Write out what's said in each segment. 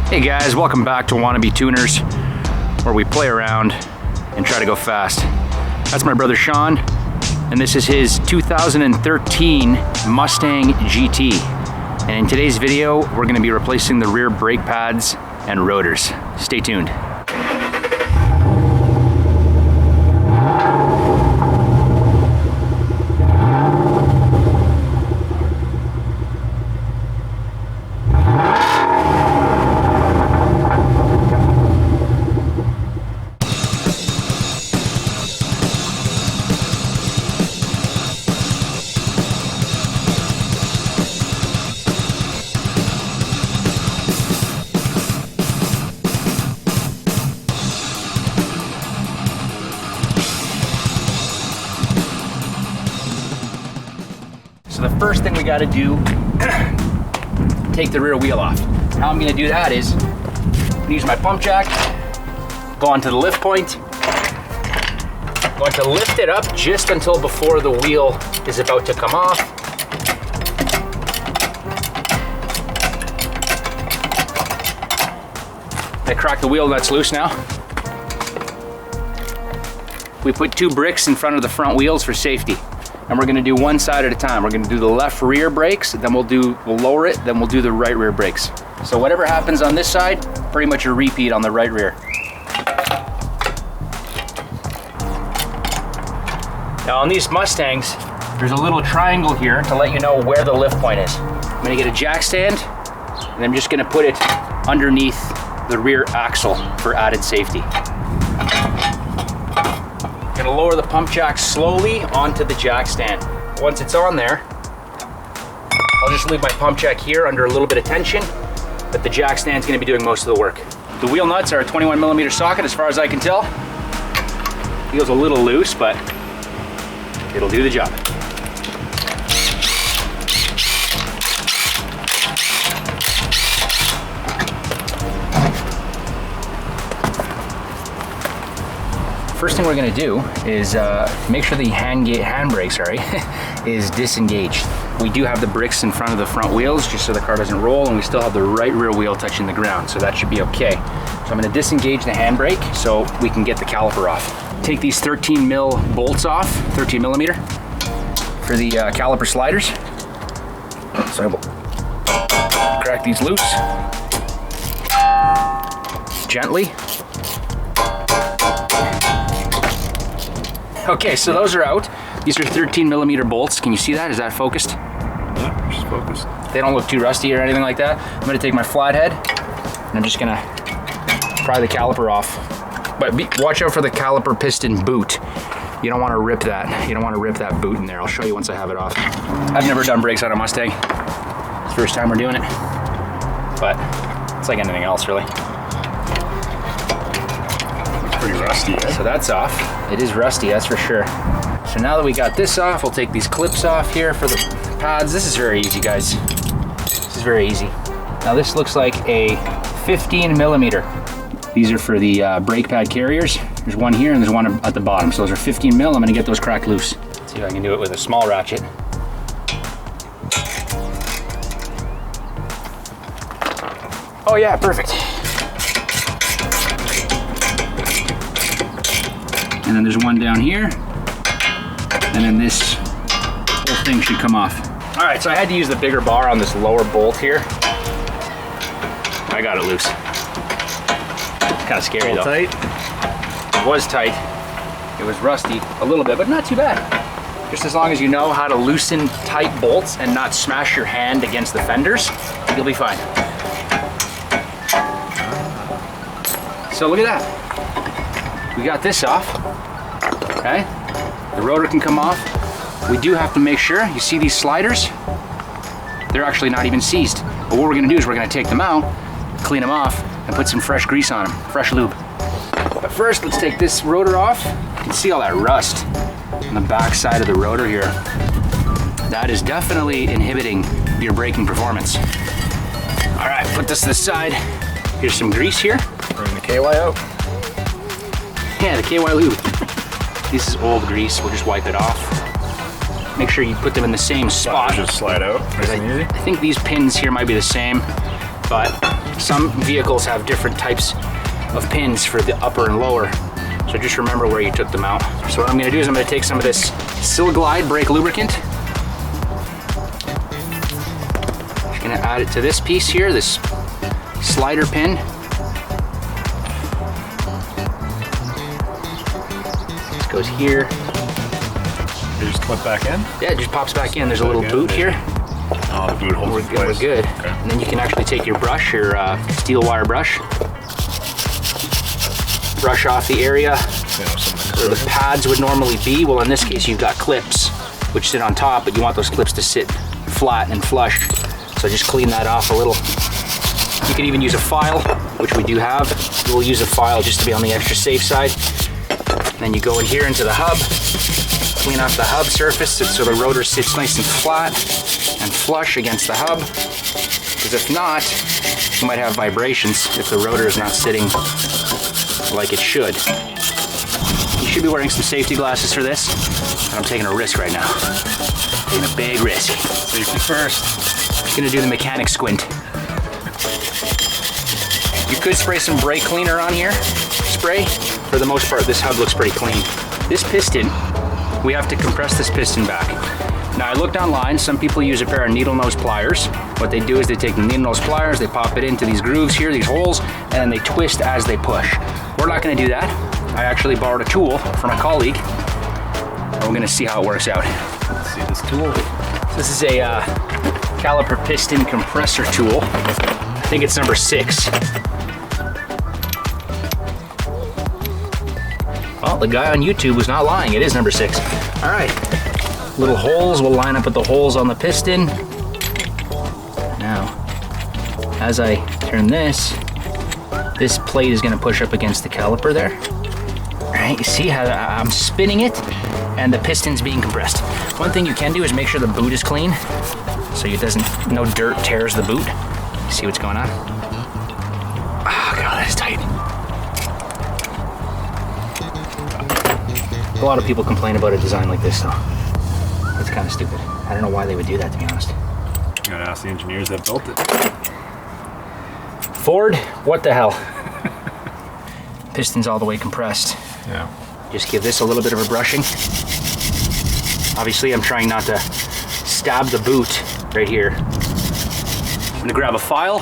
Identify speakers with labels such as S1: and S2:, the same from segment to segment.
S1: Hey guys, welcome back to Wannabe Tuners, where we play around and try to go fast. That's my brother Sean, and this is his 2013 Mustang GT. And in today's video, we're going to be replacing the rear brake pads and rotors. Stay tuned. So the first thing we got to do, take the rear wheel off. How I'm going to do that is use my pump jack, go onto the lift point, going to lift it up just until before the wheel is about to come off. I crack the wheel nuts loose now. We put 2 bricks in front of the front wheels for safety. And we're gonna do one side at a time. We're gonna do the left rear brakes, then we'll lower it, then we'll do the right rear brakes. So whatever happens on this side, pretty much a repeat on the right rear. Now on these Mustangs, there's a little triangle here to let you know where the lift point is. I'm gonna get a jack stand, and I'm just gonna put it underneath the rear axle for added safety. Gonna lower the pump jack slowly onto the jack stand. Once it's on there, I'll just leave my pump jack here under a little bit of tension, but the jack stand's gonna be doing most of the work. The wheel nuts are a 21mm socket as far as I can tell. Feels a little loose, but it'll do the job. First thing we're going to do is make sure the handbrake is disengaged. We do have the bricks in front of the front wheels just so the car doesn't roll, and we still have the right rear wheel touching the ground, so that should be okay. So I'm going to disengage the handbrake so we can get the caliper off. Take these 13mm bolts off, 13mm, for the caliper sliders. So I will crack these loose gently. Okay, so those are out. These are 13mm bolts. Can you see that? Is that focused?
S2: Yeah, just focused.
S1: They don't look too rusty or anything like that. I'm gonna take my flathead and I'm just gonna pry the caliper off. But watch out for the caliper piston boot. You don't wanna rip that. You don't wanna rip that boot in there. I'll show you once I have it off. I've never done brakes on a Mustang. It's the first time we're doing it. But it's like anything else, really.
S2: Pretty rusty, eh?
S1: So that's off. It is rusty, that's for sure. So now that we got this off, we'll take these clips off here for the pads. This is very easy, guys. This is very easy. Now this looks like a 15mm. These are for the brake pad carriers. There's one here and there's one at the bottom. So those are 15mm. I'm gonna get those cracked loose. Let's see if I can do it with a small ratchet. Oh yeah, perfect. And then there's one down here, and then this whole thing should come off. All right, so I had to use the bigger bar on this lower bolt here. I got it loose. It's kind of scary though.
S2: Tight?
S1: It was tight. It was rusty a little bit, but not too bad. Just as long as you know how to loosen tight bolts and not smash your hand against the fenders, you'll be fine. So look at that. We got this off. Okay, the rotor can come off. We do have to make sure, you see these sliders? They're actually not even seized. But what we're gonna do is we're gonna take them out, clean them off, and put some fresh grease on them, fresh lube. But first, let's take this rotor off. You can see all that rust on the back side of the rotor here. That is definitely inhibiting your braking performance. All right, put this to the side. Here's some grease here.
S2: Bring the KY out.
S1: Yeah, the KY lube. This is old grease, we'll just wipe it off. Make sure you put them in the same spot.
S2: Just slide out, nice and easy.
S1: I think these pins here might be the same. but some vehicles have different types of pins for the upper and lower. So just remember where you took them out. So what I'm gonna do is I'm gonna take some of this Silglide brake lubricant. Just gonna add it to this piece here, this slider pin. This goes here.
S2: You just clip back in?
S1: Yeah, it just pops back in. There's a little boot here.
S2: Oh, the boot holds it in
S1: We're
S2: place.
S1: good.
S2: Okay.
S1: And then you can actually take your brush, your steel wire brush, brush off the area where the pads would normally be. Well, in this case, you've got clips which sit on top, but you want those clips to sit flat and flush. So just clean that off a little. You can even use a file, which we do have. We'll use a file just to be on the extra safe side. And then you go in here into the hub, clean off the hub surface so the rotor sits nice and flat and flush against the hub. Because if not, you might have vibrations if the rotor is not sitting like it should. You should be wearing some safety glasses for this. And I'm taking a risk right now. Taking a big risk.
S2: Safety first.
S1: I'm gonna do the mechanic squint. You could spray some brake cleaner on here. Spray. For the most part, this hub looks pretty clean. This piston, we have to compress this piston back. Now I looked online, some people use a pair of needle nose pliers. What they do is they take the needle nose pliers, they pop it into these grooves here, these holes, and then they twist as they push. We're not gonna do that. I actually borrowed a tool from a colleague, and we're gonna see how it works out.
S2: Let's see this tool.
S1: This is a caliper piston compressor tool. I think it's number 6. Well, the guy on YouTube was not lying. It is number 6. All right. Little holes will line up with the holes on the piston. Now, as I turn this plate is going to push up against the caliper there. All right, you see how I'm spinning it and the piston's being compressed. One thing you can do is make sure the boot is clean so no dirt tears the boot. See what's going on? Oh God, that is tight. A lot of people complain about a design like this, though. It's kind of stupid. I don't know why they would do that, to be honest.
S2: You gotta ask the engineers that built it.
S1: Ford, what the hell? Piston's all the way compressed.
S2: Yeah.
S1: Just give this a little bit of a brushing. Obviously, I'm trying not to stab the boot right here. I'm gonna grab a file.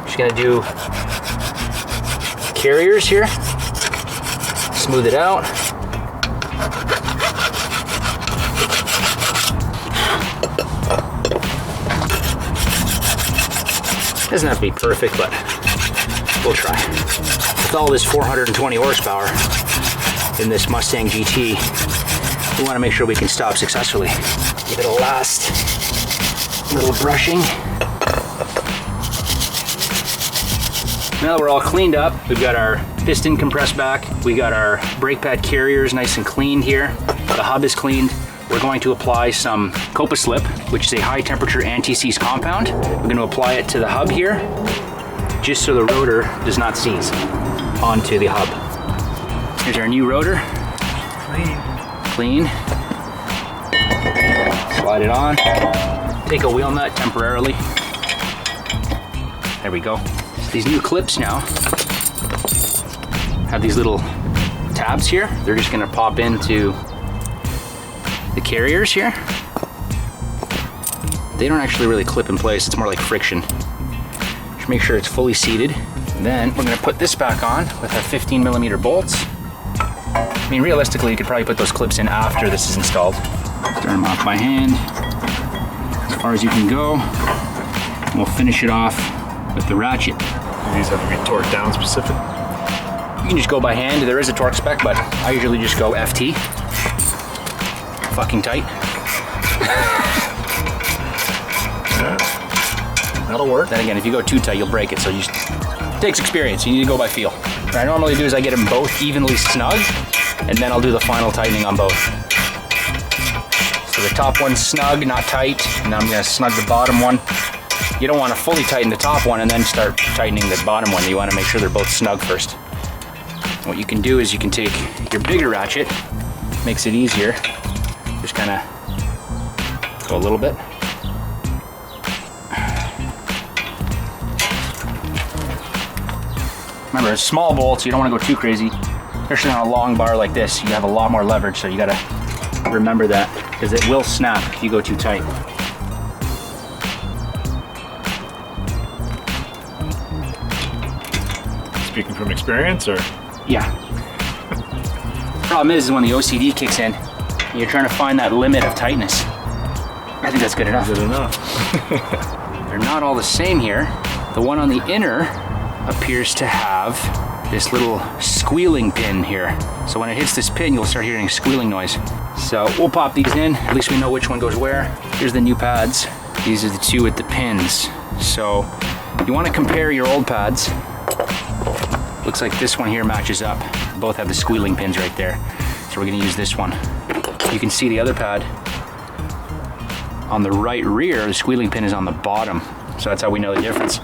S1: Just gonna do carriers here. Smooth it out. Doesn't have to be perfect, but we'll try. With all this 420 horsepower in this Mustang GT, we want to make sure we can stop successfully. Give it a last little brushing. Now that we're all cleaned up, we've got our piston compressed back, we got our brake pad carriers nice and cleaned here, the hub is cleaned. We're going to apply some Copa Slip, which is a high temperature anti-seize compound. We're going to apply it to the hub here, just so the rotor does not seize onto the hub. Here's our new rotor. Clean. Slide it on. Take a wheel nut temporarily. There we go. So these new clips now have these little tabs here. They're just going to pop into the carriers here. They don't actually really clip in place, it's more like friction. Just make sure it's fully seated. And then we're gonna put this back on with our 15mm bolts. I mean, realistically, you could probably put those clips in after this is installed. Start them off by hand, as far as you can go. And we'll finish it off with the ratchet.
S2: These have to be torqued down specific.
S1: You can just go by hand, there is a torque spec, but I usually just go FT. Fucking tight. That'll work. Then again, if you go too tight, you'll break it. So it takes experience. You need to go by feel. What I normally do is I get them both evenly snug, and then I'll do the final tightening on both. So the top one's snug, not tight, and then I'm gonna snug the bottom one. You don't want to fully tighten the top one and then start tightening the bottom one. You want to make sure they're both snug first. What you can do is you can take your bigger ratchet, makes it easier. Just kind of go a little bit. Remember, it's small bolts, you don't want to go too crazy, especially on a long bar like this. You have a lot more leverage, so you gotta remember that, because it will snap if you go too tight.
S2: Speaking from experience, or?
S1: Yeah. Problem is when the OCD kicks in, you're trying to find that limit of tightness. I think that's good enough.
S2: Good enough.
S1: They're not all the same here. The one on the inner appears to have this little squealing pin here. So when it hits this pin, you'll start hearing squealing noise. So we'll pop these in, at least we know which one goes where. Here's the new pads. These are the two with the pins. So you want to compare your old pads. Looks like this one here matches up. Both have the squealing pins right there. So we're gonna use this one. You can see the other pad on the right rear, the squealing pin is on the bottom. So that's how we know the difference.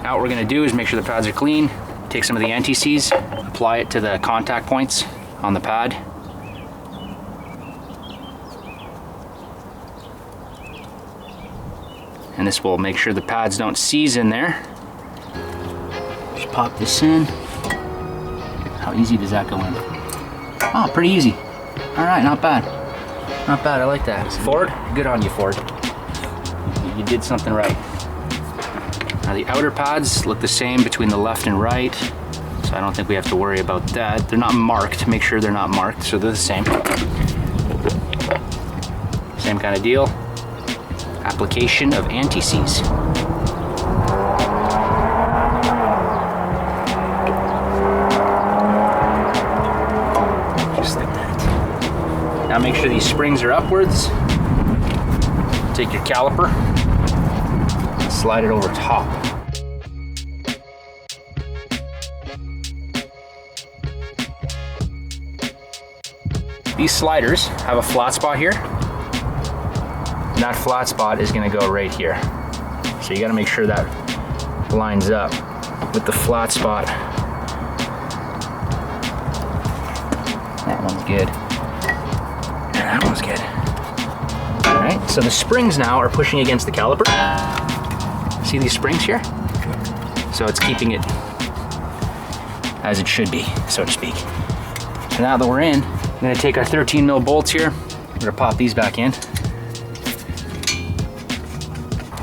S1: Now what we're gonna do is make sure the pads are clean, take some of the anti-seize, apply it to the contact points on the pad. And this will make sure the pads don't seize in there. Just pop this in. How easy does that go in? Oh, pretty easy. All right, not bad. Not bad, I like that. Ford, good on you, Ford. You did something right. Now the outer pads look the same between the left and right, so I don't think we have to worry about that. They're not marked, make sure they're not marked, so they're the same. Same kind of deal. Application of anti-seize. Just like that. Now make sure these springs are upwards. Take your caliper, slide it over top. These sliders have a flat spot here. And that flat spot is gonna go right here. So you gotta make sure that lines up with the flat spot. That one's good. And that one's good. All right, so the springs now are pushing against the caliper. See these springs here? So it's keeping it as it should be, so to speak. And now that we're in, I'm gonna take our 13 mil bolts here. We're gonna pop these back in.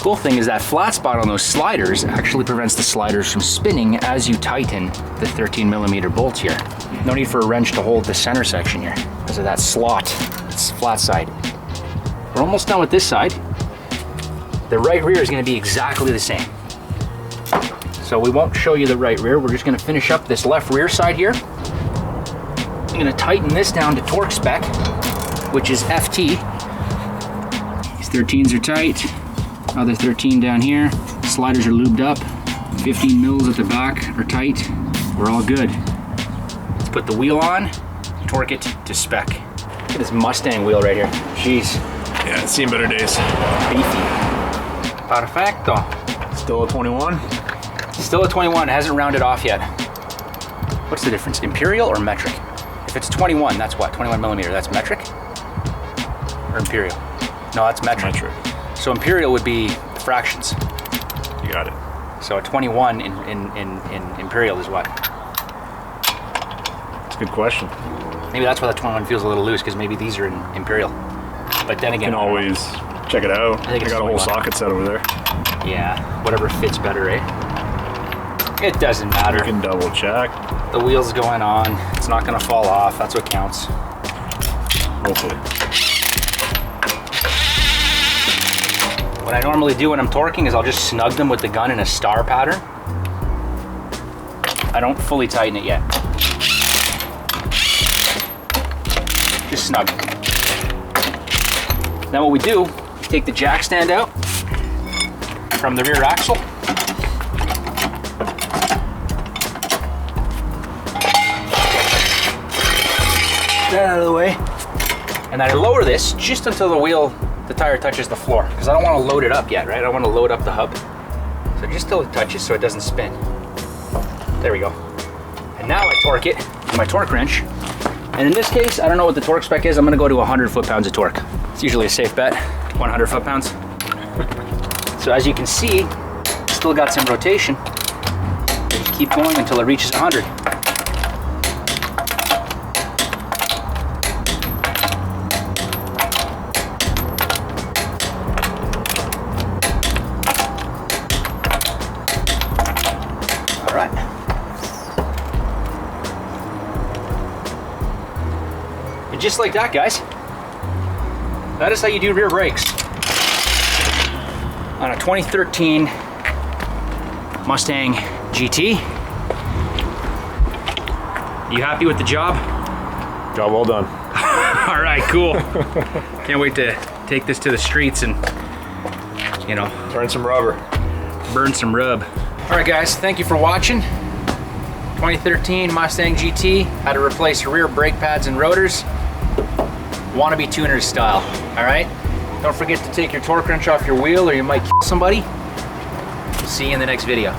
S1: Cool thing is that flat spot on those sliders actually prevents the sliders from spinning as you tighten the 13 millimeter bolts here. No need for a wrench to hold the center section here because of that slot. It's flat side. We're almost done with this side. The right rear is going to be exactly the same. So we won't show you the right rear. We're just going to finish up this left rear side here. I'm going to tighten this down to torque spec, which is FT. These 13s are tight. Other 13 down here. Sliders are lubed up. 15 mils at the back are tight. We're all good. Let's put the wheel on, torque it to spec. Look at this Mustang wheel right here. Jeez.
S2: Yeah, it's seen better days.
S1: Beefy. Perfecto.
S2: Still a 21?
S1: Still a 21, it hasn't rounded off yet. What's the difference, imperial or metric? If it's 21, that's what, 21 millimeter, that's metric? Or imperial? No, that's metric.
S2: Metric.
S1: So imperial would be fractions.
S2: You got it.
S1: So a 21 in imperial is what?
S2: That's a good question.
S1: Maybe that's why the 21 feels a little loose, because maybe these are in imperial. But then
S2: You
S1: again,
S2: can always check it out.
S1: I think
S2: I
S1: it's
S2: got a whole
S1: 21.
S2: socket set over there.
S1: yeah, whatever fits better, eh? It doesn't matter.
S2: You can double check.
S1: The wheel's going on. It's not gonna fall off. That's what counts.
S2: Hopefully.
S1: What I normally do when I'm torquing is I'll just snug them with the gun in a star pattern. I don't fully tighten it yet. Just snug. Then what we do is take the jack stand out from the rear axle. That out of the way. And then I lower this just until the tire touches the floor, because I don't want to load it up yet, right? I don't want to load up the hub. So just till it touches so it doesn't spin. There we go. And now I torque it with my torque wrench. And in this case, I don't know what the torque spec is. I'm gonna go to 100 foot-pounds of torque. It's usually a safe bet, 100 foot-pounds. So as you can see, still got some rotation. Just keep going until it reaches 100. All right. And just like that, guys, that is how you do rear brakes on a 2013 Mustang GT. You happy with the job?
S2: Job well done.
S1: All right, cool. Can't wait to take this to the streets and, you know,
S2: Turn some rubber.
S1: burn some rub. All right, guys, thank you for watching. 2013 Mustang GT, how to replace rear brake pads and rotors, Wannabe Tuners style, all right? Don't forget to take your torque wrench off your wheel or you might kill somebody. See you in the next video.